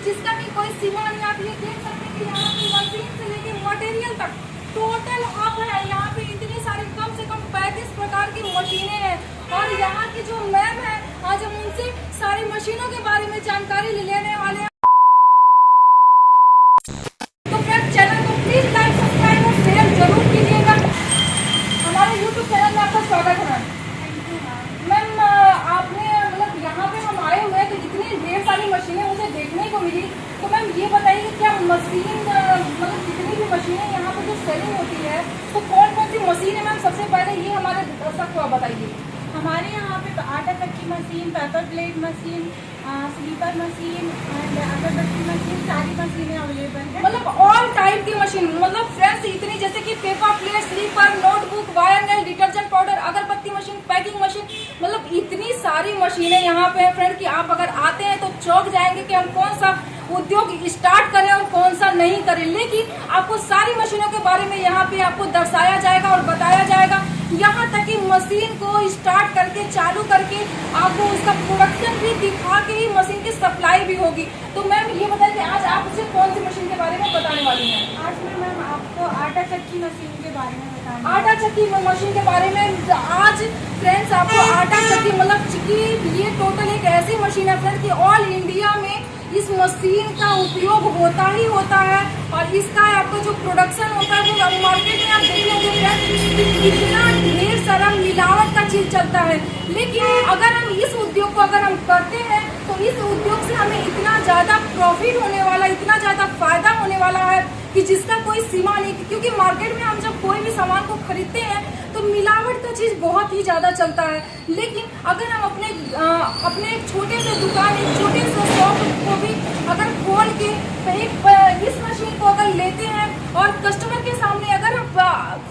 जिसका भी कोई सीमा नहीं। आप ये देख सकते हैं कि यहाँ पे मशीन से लेके मटेरियल तक टोटल हब है। यहाँ पे इतनी सारी कम से कम 35 प्रकार की मशीनें हैं। और यहाँ की जो मैम है, आज हम उनसे सारी मशीनों के बारे में जानकारी लेने वाले हैं। तो फ्रेंड्स, चैनल को प्लीज लाइक, सब्सक्राइब और शेयर जरूर कीजिएगा। हमारे यूट्यूब चैनल में आपका स्वागत है मैम। आपने मतलब यहाँ पे हम आए हुए हैं तो इतनी ढेर सारी मशीनें मुझे देखने को मिली। तो मैम ये बताइए कि क्या मशीन मतलब जितनी भी मशीनें यहाँ पे जो सेलिंग होती है तो कौन कौन सी मशीन है मैम? सबसे पहले ये हमारे दर्शक को आप बताइए। हमारे यहाँ पे तो आटा चक्की machine, paper plate machine, slipper machine and अगरबत्ती मशीन, सारी मशीनें अवेलेबल है। मतलब ऑल टाइप की मशीन। मतलब फ्रेंड्स इतनी जैसे कि paper plate, slipper, notebook, wire nail, detergent powder, अगरबत्ती मशीन, पैकिंग मशीन, मतलब इतनी सारी मशीनें यहाँ पे है फ्रेंड कि आप अगर आते हैं तो चौंक जाएंगे कि हम कौन सा उद्योग स्टार्ट करें और कौन सा नहीं करें। लेकिन आपको सारी मशीनों के बारे में यहाँ पे आपको दर्शाया जाएगा और बताया जाएगा। यहाँ तक कि मशीन को स्टार्ट करके चालू करके आपको उसका प्रोडक्शन भी दिखा के ही मशीन की सप्लाई भी होगी। तो मैम ये बताइए आज आप मुझे कौन सी मशीन के बारे में बताने वाली हैं? आज मैं मैम आपको आटा चक्की मशीन के बारे में बताऊंगी। आटा चक्की मशीन के बारे में आज फ्रेंड्स आपको आटा चक्की मतलब चिक्की, ये टोटल एक ऐसी मशीन है फ्रेंड्स कि ऑल इंडिया में इस मशीन का उपयोग होता ही होता है। और इसका आपको जो प्रोडक्शन होता है वो मार्केट में आप देखेंगे फ्रेंड्स इतना ढेर सारा मिलावट का चीज चलता है। लेकिन अगर हम इस उद्योग को अगर हम करते हैं तो इस उद्योग से हमें इतना ज्यादा प्रॉफिट होने वाला, इतना ज्यादा फायदा होने वाला है कि जिसका कोई सीमा नहीं। क्योंकि मार्केट में हम जब कोई भी सामान को खरीदते हैं तो मिलावट का चीज बहुत ही ज्यादा चलता है। लेकिन अगर हम अपने एक छोटे से दुकान, एक छोटे से शॉप को भी अगर खोल के इस मशीन को अगर लेते हैं और कस्टमर के सामने अगर हम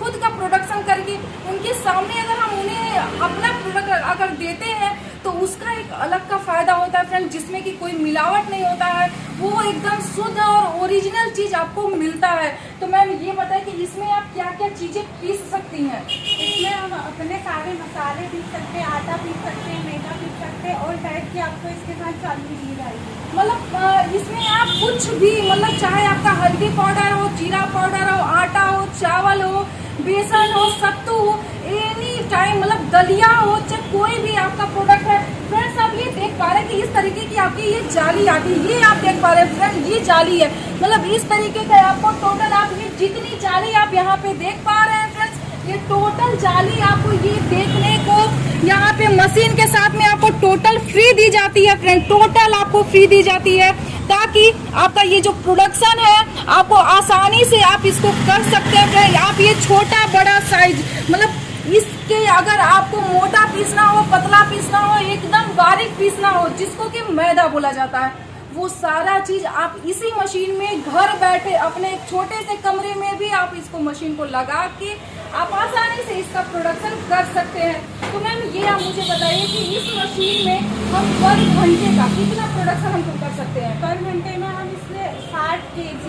खुद का प्रोडक्शन करके उनके सामने अगर हम उन्हें अपना प्रोडक्ट अगर देते हैं तो उसका एक अलग का फायदा होता है फ्रेंड, जिसमें कि कोई मिलावट नहीं होता है, वो एकदम शुद्ध और ओरिजिनल चीज आपको मिलता है। तो मैम ये बताएं कि इसमें आप क्या क्या चीजें पीस सकती हैं? इसमें हम अपने सारे मसाले पीस सकते हैं, आटा पीस सकते हैं, मैदा पीस सकते हैं और टाइप की आपको इसके साथ चालू दी जाएगी। मतलब इसमें आप कुछ भी मतलब चाहे आपका हल्दी पाउडर हो, जीरा पाउडर हो, आटा हो, चावल हो, बेसन हो, सत्तू हो, एनी टाइम मतलब दलिया हो, चाहे कोई भी आपका प्रोडक्ट है फ्रेंड्स। आप ये देख पा रहे हैं कि इस तरीके की आपकी ये जाली आती है, ये आप देख पा रहे हैं फ्रेंड, ये जाली है। मतलब इस तरीके का आपको टोटल आप ये जितनी जाली आप यहाँ पे देख पा रहे हैं फ्रेंड्स, ये टोटल जाली आपको ये देखने को यहाँ पे मशीन के साथ में आपको टोटल फ्री दी जाती है फ्रेंड, टोटल आपको फ्री दी जाती है ताकि आपका ये जो प्रोडक्शन है आपको आसानी से आप इसको कर सकते हैं फ्रेंड। आप ये छोटा बड़ा साइज मतलब इसके अगर आपको मोटा पीसना हो, पतला पीसना हो, एकदम बारीक पीसना हो, जिसको कि मैदा बोला जाता है, वो सारा चीज आप इसी मशीन में घर बैठे अपने एक छोटे से कमरे में भी आप इसको मशीन को लगा के आप आसानी से इसका प्रोडक्शन कर सकते हैं। तो मैम ये आप मुझे बताइए कि इस मशीन में हम पर घंटे का कितना प्रोडक्शन हम कर सकते हैं? पर घंटे में हम इसमें 60 kg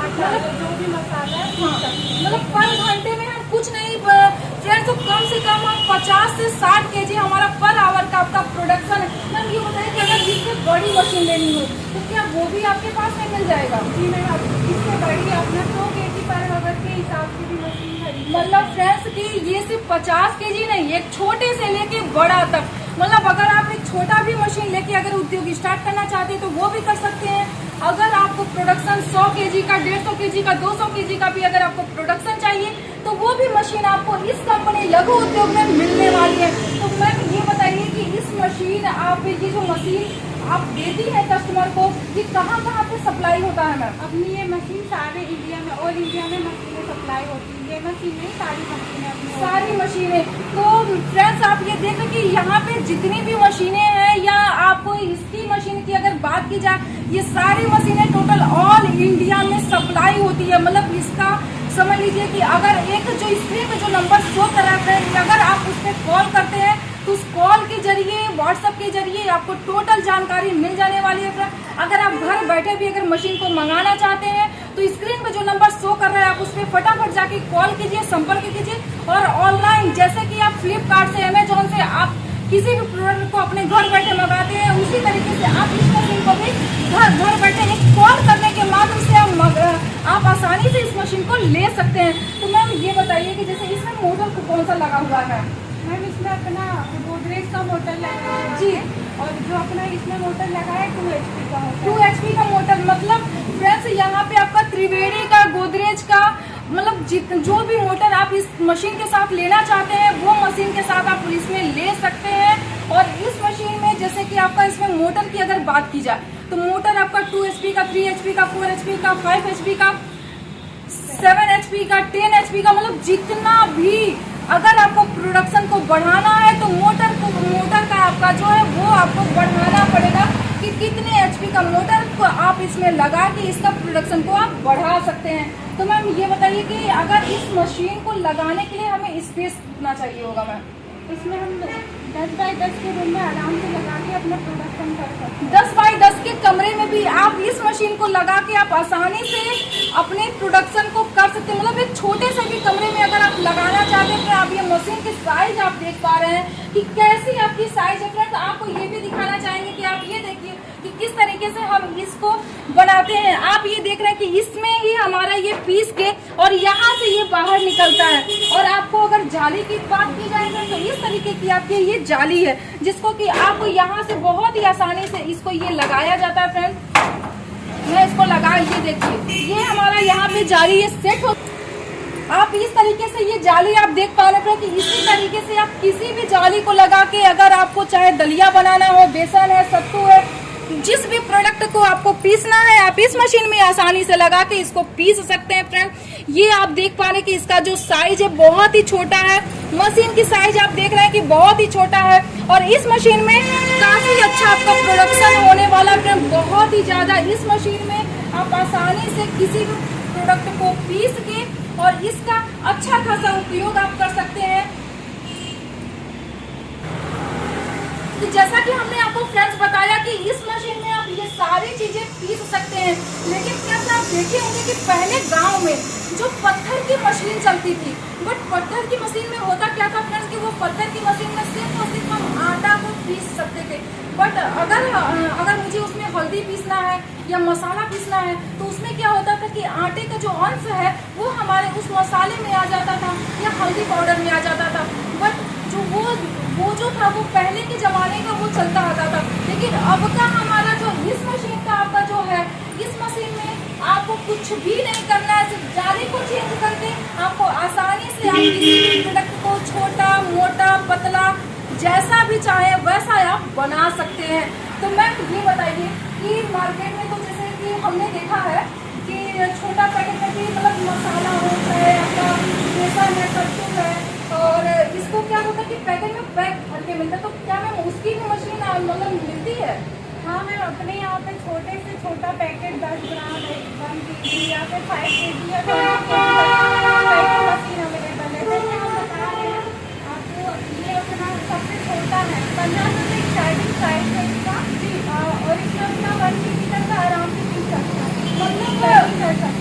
आटा जो भी मसाला है मतलब पर घंटे में हम कुछ नहीं फ्रेंड्स, तो कम से कम हम 50 से 60 kg हमारा पर आवर का आपका प्रोडक्शन है। मैम ये बताइए कि अगर इससे बड़ी मशीन लेनी हो तो क्या वो भी आपके पास में मिल जाएगा? जी मैम, इससे बड़ी अपना 100 kg पर आवर के हिसाब से भी मशीन खरीद। मतलब फ्रेंड्स कि ये सिर्फ 50 kg नहीं, एक छोटे से लेके बड़ा तक, मतलब अगर आप एक छोटा भी मशीन लेके अगर उद्योग स्टार्ट करना चाहते हैं तो वो भी कर सकते हैं। अगर आपको प्रोडक्शन 100 kg का, 150 kg का, 200 kg का भी अगर आपको प्रोडक्शन चाहिए तो वो भी मशीन आपको इस कंपनी लघु उद्योग में मिलने वाली है। तो मैम ये बताइए कि इस मशीन आप ये जो मशीन आप देती है कस्टमर को, ये कहाँ कहाँ पे सप्लाई होता है मैम? अपनी ये मशीन सारे इंडिया में और इंडिया में मशीनें सप्लाई होती है। ये मशीनें सारी मशीनें अपनी सारी मशीनें। तो फ्रेंड्स आप ये देखें कि यहाँ पे जितनी भी मशीनें हैं या आपको इसकी मशीन की अगर बात की जाए, ये सारी मशीनें टोटल ऑल इंडिया में सप्लाई होती है। मतलब इसका समझ लीजिए कि अगर एक जो स्क्रीन पे जो नंबर शो कर रहा है, अगर आप उस पर कॉल करते हैं तो उस कॉल के जरिए, व्हाट्सएप के जरिए आपको टोटल जानकारी मिल जाने वाली है फ्रेंड। अगर आप घर बैठे भी अगर मशीन को मंगाना चाहते हैं तो स्क्रीन पे जो नंबर शो कर रहा है आप उस पर फटाफट जाके कॉल कीजिए, संपर्क कीजिए। और ऑनलाइन जैसे कि आप फ्लिपकार्ट से, अमेजोन से आप किसी भी प्रोडक्ट को अपने घर बैठे मंगाते हैं, उसी तरीके से आप इस मशीन को भी घर बैठे एक ले सकते हैं। तो मैम ये बताइए कि जैसे इसमें मोटर कौन सा लगा हुआ है? मैम इसमें अपना गोदरेज का मोटर लगा है जी, और जो अपना इसमें मोटर लगा है 2 HP का होता 2 है। HP का मोटर। मतलब फ्रेंड्स यहाँ पे आपका त्रिवेणी का, गोदरेज का, मतलब जो भी मोटर आप इस मशीन के साथ लेना चाहते हैं वो मशीन के साथ आप इसमें ले सकते हैं। और इस मशीन में जैसे कि आपका इसमें मोटर की अगर बात की जाए तो मोटर आपका 2 HP का, 3 HP का, 4 HP का, 5 HP का, 7 HP का, 10 HP का, मतलब जितना भी अगर आपको प्रोडक्शन को बढ़ाना है तो मोटर का आपका जो है वो आपको बढ़ाना पड़ेगा कि कितने HP का मोटर को आप इसमें लगा के इसका प्रोडक्शन को आप बढ़ा सकते हैं। तो मैम ये बताइए कि अगर इस मशीन को लगाने के लिए हमें स्पेस कितना चाहिए होगा मैम? इसमें हम 10 बाई 10 के रूम में आराम से लगा के अपना प्रोडक्शन कर सकते हैं। 10 बाई 10 के कमरे में भी आप इस मशीन को लगा के आप आसानी से अपने प्रोडक्शन को कर सकते हैं। मतलब एक छोटे से भी कमरे में अगर आप लगाना चाहते हैं तो आप ये मशीन की साइज आप देख पा रहे हैं कि कैसी आपकी साइज है। फ्रेंड्स आपको ये भी दिखाना चाहेंगे कि आप ये देखिए कि किस तरीके से हम इसको बनाते हैं। आप ये देख रहे हैं कि इसमें ही हमारा ये पीस के और यहाँ से ये बाहर निकलता है। और आपको अगर जाली की बात की जाए तो इस तरीके की आपकी ये जाली है जिसको कि आपको यहाँ से बहुत ही आसानी से इसको ये लगाया जाता है। फ्रेंड्स मैं इसको लगा, ये देखिए ये हमारा यहाँ पे जाली ये सेट हो। आप इस तरीके से ये जाली आप देख पा रहे हैं कि इसी तरीके से आप किसी भी जाली को लगा के अगर आपको चाहे दलिया बनाना हो, बेसन है, सत्तू है, जिस भी प्रोडक्ट को आपको पीसना है आप इस मशीन में आसानी से लगा के इसको पीस सकते हैं। फ्रेंड ये आप देख पा रहे हैं कि इसका जो साइज है बहुत ही छोटा है। मशीन की साइज आप देख रहे हैं कि बहुत ही छोटा है और इस मशीन में काफी अच्छा आपका प्रोडक्शन होने वाला है। फ्रेंड बहुत ही ज्यादा इस मशीन में आप आसानी से किसी भी प्रोडक्ट को पीस के और इसका अच्छा खासा उपयोग आप कर सकते हैं। तो जैसा कि हमने आपको फ्रेंड्स बताया कि इस मशीन में आप ये सारी चीजें पीस सकते हैं। लेकिन फ्रेंड्स आप देखे होंगे कि पहले गांव में जो पत्थर की मशीन चलती थी, बट पत्थर की मशीन में होता क्या था फ्रेंड्स कि वो पत्थर की मशीन में सिर्फ और सिर्फ हम आटा को पीस सकते थे। बट अगर मुझे उसमें हल्दी पीसना है या मसाला पीसना है तो उसमें क्या होता था कि आटे का जो अंश है वो हमारे उस मसाले में आ जाता था या हल्दी पाउडर में आ जाता था। बट जो वो जो था वो पहले के जमाने का वो चलता आता था। लेकिन अब का हमारा जो इस मशीन का आपका जो है, इस मशीन में आपको कुछ भी नहीं करना है, सिर्फ जाली को चेंज करके आपको आसानी से आप किसी भी प्रोडक्ट को छोटा, मोटा, पतला जैसा भी चाहे वैसा आप बना सकते हैं। तो मैम ये बताइए कि मार्केट में तो जैसे कि हमने देखा है कि छोटा पैकेट में भी मतलब मसाला हो चाहे आपका बेसन है, सत्तू है, और इसको क्या होता है कि पैकेट में पैक भर के मिलता है। तो क्या मैम उसकी भी मशीन मतलब मिलती है? हाँ मैम, अपने यहाँ पे छोटे से छोटा पैकेट 10 ग्राम 1 kg या फिर 5 kg या 20 kg पैकेट मशीन अवेलेबल है। जैसे हम बता रहे हैं आपको, ये अपना सबसे छोटा है 15 से स्टार्टिंग प्राइस है इसका जी। और इसमें अपना 1 kg तक का आराम से पीस सकता है।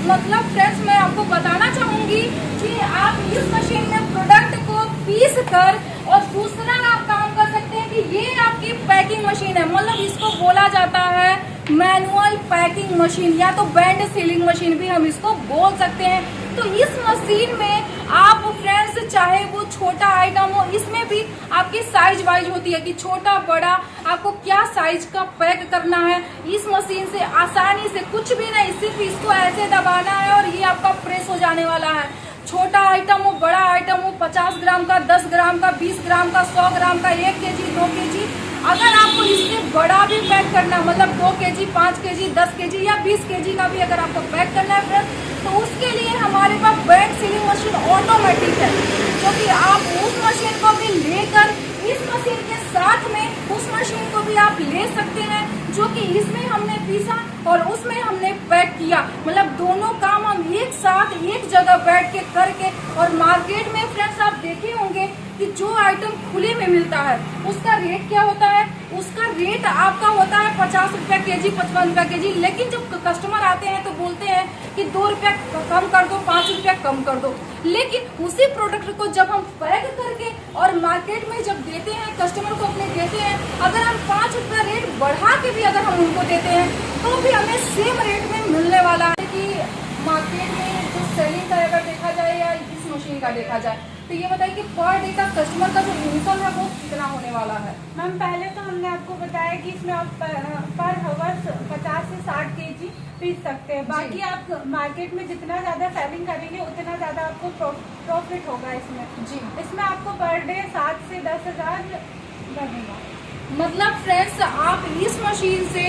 मतलब फ्रेंड्स मैं आपको बताना चाहूंगी कि आप इस मशीन में प्रोडक्ट को पीस कर और दूसरा आप काम कर सकते हैं कि ये आपकी पैकिंग मशीन है। मतलब इसको बोला जाता है मैनुअल पैकिंग मशीन या तो बैंड सीलिंग मशीन भी हम इसको बोल सकते हैं। तो इस मशीन में आप फ्रेंड्स चाहे वो छोटा आइटम हो, इसमें भी आपकी साइज वाइज होती है कि छोटा बड़ा आपको क्या साइज का पैक करना है। इस मशीन से आसानी से कुछ भी नहीं, सिर्फ इसको ऐसे दबाना है और ये आपका प्रेस हो जाने वाला है। छोटा आइटम हो, बड़ा आइटम हो, 50 ग्राम का, 10 ग्राम का, 20 ग्राम का, 100 ग्राम का, 1 kg, 2 kg, अगर आपको इससे बड़ा भी पैक करना है मतलब 2 kg, 5 kg, 10 kg या 20 kg का भी अगर आपको पैक करना है फ्रेंड्स, तो उसके लिए हमारे pass band sealing machine automatic है, क्योंकि आप उस मशीन को भी लेकर इस मशीन के साथ में उस मशीन को भी आप ले सकते हैं, जो कि इसमें हमने पीसा और उसमें हमने पैक किया। मतलब दोनों काम हम एक साथ एक जगह बैठ के करके। और मार्केट में फ्रेंड्स आप देखे होंगे कि जो आइटम खुले में मिलता है उसका रेट क्या होता है, उसका रेट आपका होता है 50 रुपया kg, 55 रुपया kg। लेकिन जब कस्टमर आते हैं तो बोलते हैं कि 2 रुपया कम कर दो, 5 रुपया कम कर दो। लेकिन उसी प्रोडक्ट को जब हम पैक करके और मार्केट में जब देते हैं, कस्टमर को अपने देते हैं, अगर हम 5 रुपया रेट बढ़ा के भी अगर हम उनको देते हैं तो भी हमें सेम रेट में मिलने वाला है। कि मार्केट में जो सेलिंग का अगर देखा जाए या इस मशीन का देखा जाए, तो ये बताइए कि पर डे का कस्टमर का जो इनकम है वो कितना होने वाला है? मैम पहले तो हमने आपको बताया कि इसमें आप पर हवर 50 से 60 केजी पीस सकते हैं। बाकी आप मार्केट में जितना ज़्यादा सेलिंग करेंगे उतना ज़्यादा आपको प्रॉफिट होगा इसमें। जी, इसमें आपको पर डे 7 से 10,000 बनेगा। मतलब फ्रेंड्स, आप इस मशीन से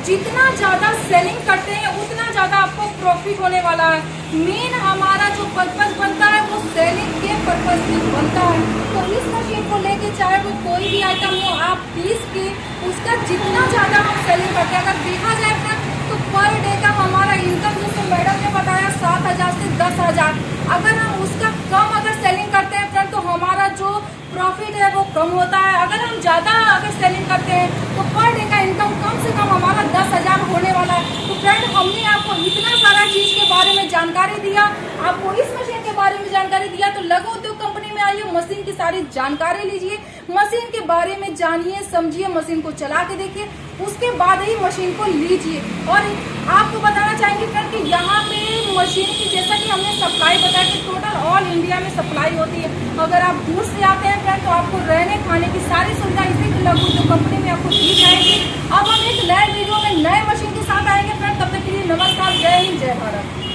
जितना ज़्यादा सेलिंग करते हैं उतना ज़्यादा आपको प्रॉफिट होने वाला है। मेन हमारा जो पर्पस बनता है वो सेलिंग के पर्पस से बनता है। तो इस मशीन को लेके चाहे वो कोई भी आइटम हो, आप पीस के उसका जितना ज़्यादा हम सेलिंग करते हैं, अगर देखा जाए फ्रेंड, तो पर डे का हमारा इनकम जैसे मैडम ने बताया 7,000 से 10,000। अगर हम उसका कम अगर सेलिंग करते हैं फ्रेंड, तो हमारा जो प्रॉफिट है वो कम होता है। अगर हम ज़्यादा अगर सेलिंग करते हैं तो पर डे का इनकम कम से कम हमारा 10,000 होने वाला है। तो फ्रेंड, हमने आपको इतना सारा चीज़ के बारे में जानकारी दिया, आपको इस मशीन के बारे में जानकारी दिया, तो लघु उद्योग कंपनी में आइए, मशीन की सारी जानकारी लीजिए, मशीन के बारे में जानिए, समझिए, मशीन को चला के देखिए, उसके बाद ही मशीन को लीजिए। और आपको बताना चाहेंगे फ्रेंड कि यहाँ पे मशीन की, जैसा कि हमने सप्लाई बताया कि टोटल ऑल इंडिया में सप्लाई होती है। अगर आप दूर से आते हैं फ्रेंड, तो आपको रहने खाने की सारी सुविधा इसी लघु उद्योग कंपनी में आपको दी जाएगी। अब हम एक नए वीडियो में नए मशीन के साथ आएंगे फ्रेंड, तब तक के लिए नमस्कार, जय हिंद, जय भारत।